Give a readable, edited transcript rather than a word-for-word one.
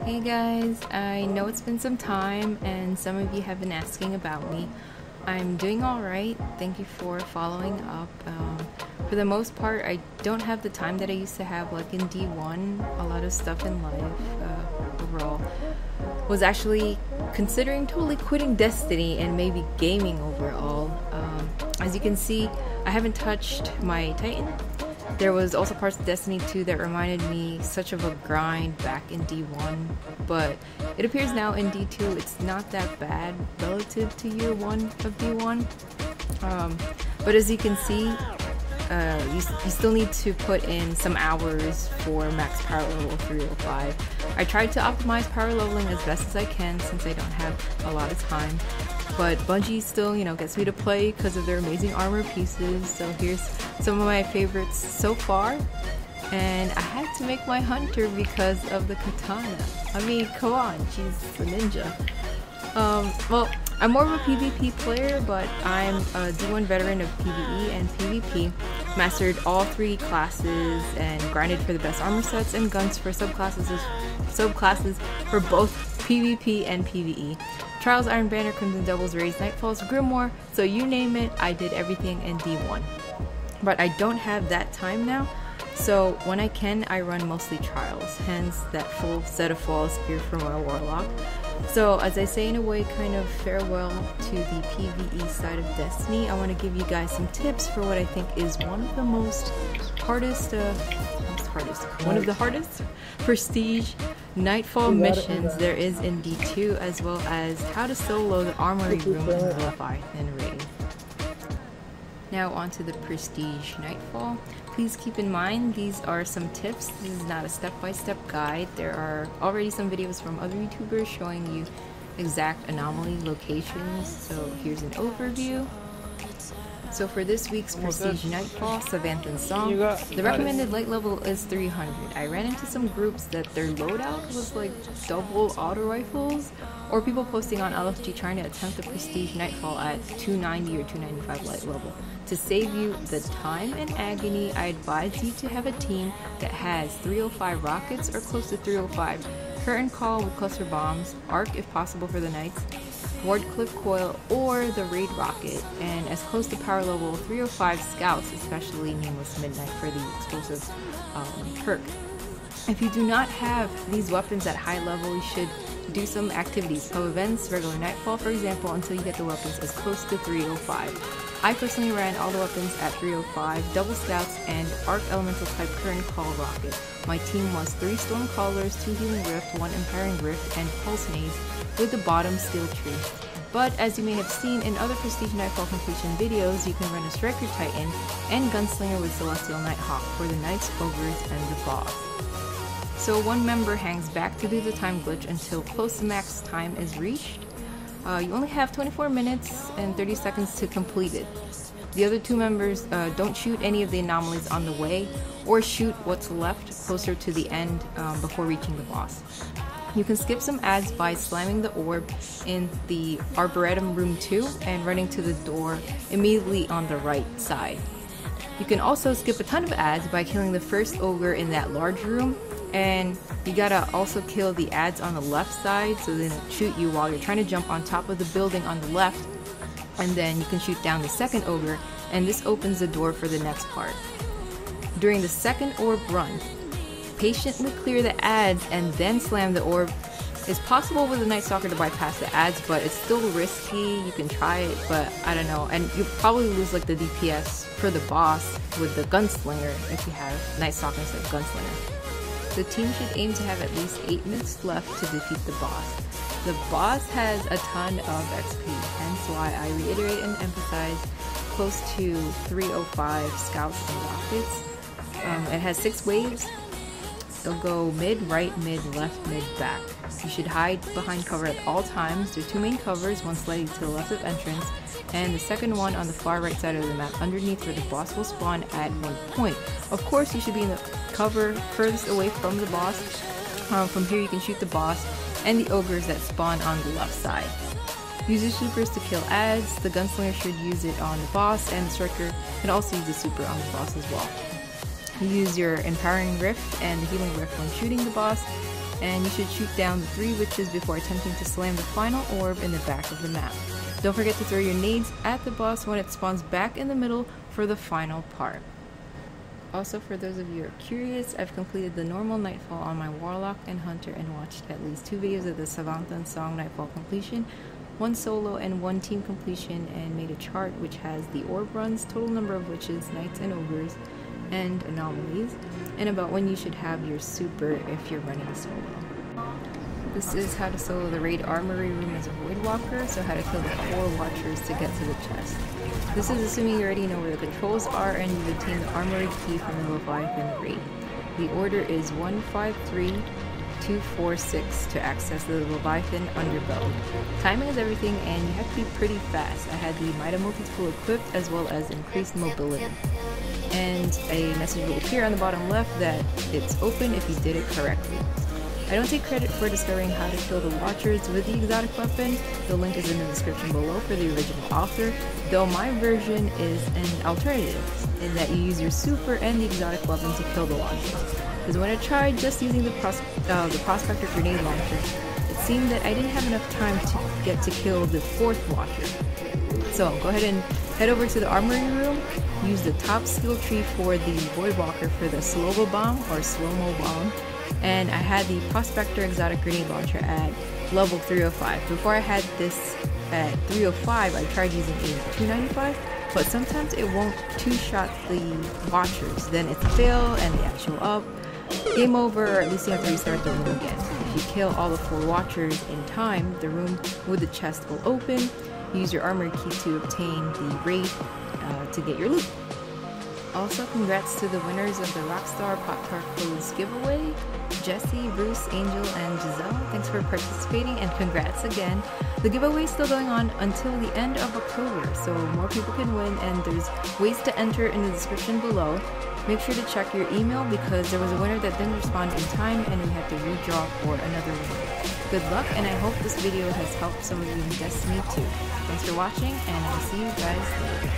Hey guys, I know it's been some time and some of you have been asking about me. I'm doing alright, thank you for following up. For the most part, I don't have the time that I used to have like in D1. A lot of stuff in life overall. Was actually considering totally quitting Destiny and maybe gaming overall. As you can see, I haven't touched my Titan. There was also parts of Destiny 2 that reminded me such of a grind back in D1, but it appears now in D2 it's not that bad relative to year 1 of D1. But as you can see, you still need to put in some hours for max power level 305. I tried to optimize power leveling as best as I can since I don't have a lot of time. But Bungie still, gets me to play because of their amazing armor pieces. So here's some of my favorites so far. And I had to make my hunter because of the katana. I mean, come on, she's a ninja. Well, I'm more of a PvP player, but I'm a D1 veteran of PvE and PvP. Mastered all 3 classes and grinded for the best armor sets and guns for subclasses for both PvP and PvE. Trials, Iron Banner, Crimson Doubles, Raids, Nightfalls, Grimoire, so you name it, I did everything in D1. But I don't have that time now, so when I can, I run mostly Trials, hence that full set of Flawless gear for my Warlock. So as I say in a way, kind of farewell to the PvE side of Destiny, I want to give you guys some tips for what I think is one of the hardest Prestige Nightfall missions there is in D2, as well as how to solo the Armory room in the Leviathan raid. Now onto the Prestige Nightfall. Please keep in mind these are some tips. This is not a step-by-step guide. There are already some videos from other YouTubers showing you exact anomaly locations. So here's an overview. So for this week's Prestige Nightfall, Savathun song, the recommended light level is 300. I ran into some groups that their loadout was like double auto rifles, or people posting on LFG trying to attempt the Prestige Nightfall at 290 or 295 light level. To save you the time and agony, I advise you to have a team that has 305 rockets or close to 305, curtain call with cluster bombs, arc if possible for the knights, Ward Cliff Coil, or the Raid Rocket, and as close to power level 305 scouts, especially Nameless Midnight for the explosive perk. If you do not have these weapons at high level, you should do some activities, pub events, regular Nightfall for example, until you get the weapons as close to 305. I personally ran all the weapons at 305, double scouts, and arc elemental type current call rocket. My team was 3 storm callers, 2 healing rift, 1 empowering rift, and pulse nades with the bottom skill tree. But as you may have seen in other Prestige Nightfall completion videos, you can run a Striker Titan and Gunslinger with Celestial Nighthawk for the Knights, Ogres, and the boss. So one member hangs back to do the time glitch until close to max time is reached. You only have 24 minutes and 30 seconds to complete it. The other 2 members don't shoot any of the anomalies on the way, or shoot what's left closer to the end before reaching the boss. You can skip some ads by slamming the orb in the Arboretum Room 2 and running to the door immediately on the right side. You can also skip a ton of ads by killing the first ogre in that large room, and you gotta also kill the ads on the left side so they don't shoot you while you're trying to jump on top of the building on the left, and then you can shoot down the second ogre, and this opens the door for the next part. During the second orb run, patiently clear the ads and then slam the orb. It's possible with a Night Stalker to bypass the ads, but it's still risky. You can try it, but I don't know. And you probably lose like the DPS for the boss with the Gunslinger if you have Night Stalker instead of Gunslinger. The team should aim to have at least 8 minutes left to defeat the boss. The boss has a ton of XP, hence why I reiterate and emphasize close to 305 scouts and rockets. It has 6 waves. They'll go mid, right, mid, left, mid, back. You should hide behind cover at all times. There are 2 main covers, one slightly to the left of entrance, and the second one on the far right side of the map underneath where the boss will spawn at one point. Of course, you should be in the cover furthest away from the boss. From here you can shoot the boss and the ogres that spawn on the left side. Use your supers to kill ads. The Gunslinger should use it on the boss, and the Striker can also use the super on the boss as well. You use your Empowering Rift and the Healing Rift when shooting the boss. and you should shoot down the 3 witches before attempting to slam the final orb in the back of the map. Don't forget to throw your nades at the boss when it spawns back in the middle for the final part. Also, for those of you who are curious, I've completed the normal Nightfall on my Warlock and Hunter and watched at least 2 videos of the Savathun song Nightfall completion, 1 solo and 1 team completion, and made a chart which has the orb runs, total number of witches, knights and ogres, and anomalies, and about when you should have your super if you're running solo. This is how to solo the raid Armory room as a Void Walker, so how to kill the 4 watchers to get to the chest. This is assuming you already know where the controls are and you've obtained the Armory key from the Leviathan raid. The order is 153-246 to access the Leviathan Underbelly. Timing is everything and you have to be pretty fast. I had the Mida multi-tool equipped as well as increased mobility. And a message will appear on the bottom left that it's open if you did it correctly. I don't take credit for discovering how to kill the watchers with the exotic weapon. The link is in the description below for the original author, though my version is an alternative in that you use your super and the exotic weapon to kill the watchers. Because when I tried just using the prospector grenade launcher, it seemed that I didn't have enough time to get to kill the 4th watcher. So go ahead and head over to the Armory room, use the top skill tree for the Void Walker for the slow-mo bomb or slow-mo bomb, and I had the Prospector Exotic Grenade Launcher at level 305. Before I had this at 305, I tried using a 295, but sometimes it won't 2-shot the watchers. Then it's a fail and they show up. Game over, or at least you have to restart the room again. If you kill all the 4 watchers in time, the room with the chest will open. Use your Armory key to obtain the raid to get your loot. Also, congrats to the winners of the Rockstar Pop-Tart Clothes giveaway, Jesse, Bruce, Angel, and Giselle. Thanks for participating and congrats again. The giveaway is still going on until the end of October, so more people can win and there's ways to enter in the description below. Make sure to check your email because there was a winner that didn't respond in time and we had to redraw for another winner. Good luck, and I hope this video has helped some of you in Destiny too. Thanks for watching and I'll see you guys later.